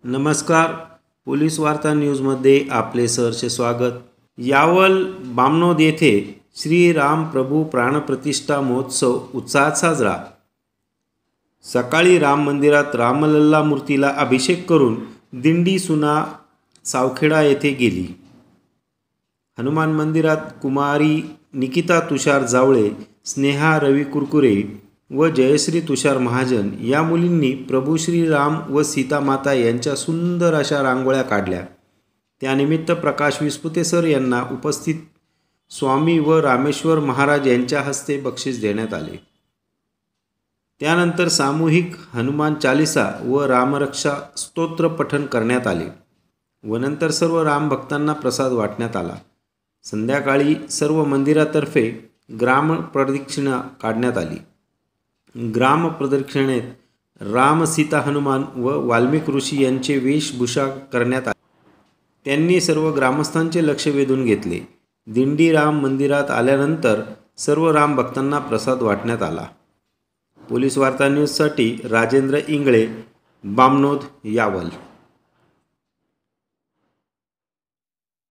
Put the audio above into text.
नमस्कार. पोलीस वार्ता न्यूजमध्ये आपले सहर्ष स्वागत. यावल बामनोद येथे श्री राम प्रभू प्राणप्रतिष्ठा महोत्सव उत्साहात साजरा. सकाळी राम मंदिरात रामलल्ला मूर्तीला अभिषेक करून दिंडी सुना सावखेडा येथे गेली. हनुमान मंदिरात कुमारी निकिता तुषार जावळे, स्नेहा रवी कुरकुरे व जयश्री तुषार महाजन या मुलींनी प्रभू श्रीराम व सीतामाता यांच्या सुंदर अशा रांगोळ्या काढल्या. त्यानिमित्त प्रकाश विस्पुते सर यांना उपस्थित स्वामी व रामेश्वर महाराज यांच्या हस्ते बक्षीस देण्यात आले. त्यानंतर सामूहिक हनुमान चालिसा व रामरक्षा स्तोत्र पठण करण्यात आले व नंतर सर्व राम भक्तांना प्रसाद वाटण्यात आला. संध्याकाळी सर्व मंदिरातर्फे ग्राम प्रदक्षिणा काढण्यात आली. ग्राम प्रदक्षिणेत राम, सीता, हनुमान व वाल्मिक ऋषी यांचे वेशभूषा करण्यात आली. त्यांनी सर्व ग्रामस्थांचे लक्ष वेधून घेतले. दिंडी राम मंदिरात आल्यानंतर सर्व राम भक्तांना प्रसाद वाटण्यात आला. पोलीस वार्ता न्यूजसाठी राजेंद्र इंगळे, बामनोद, यावल.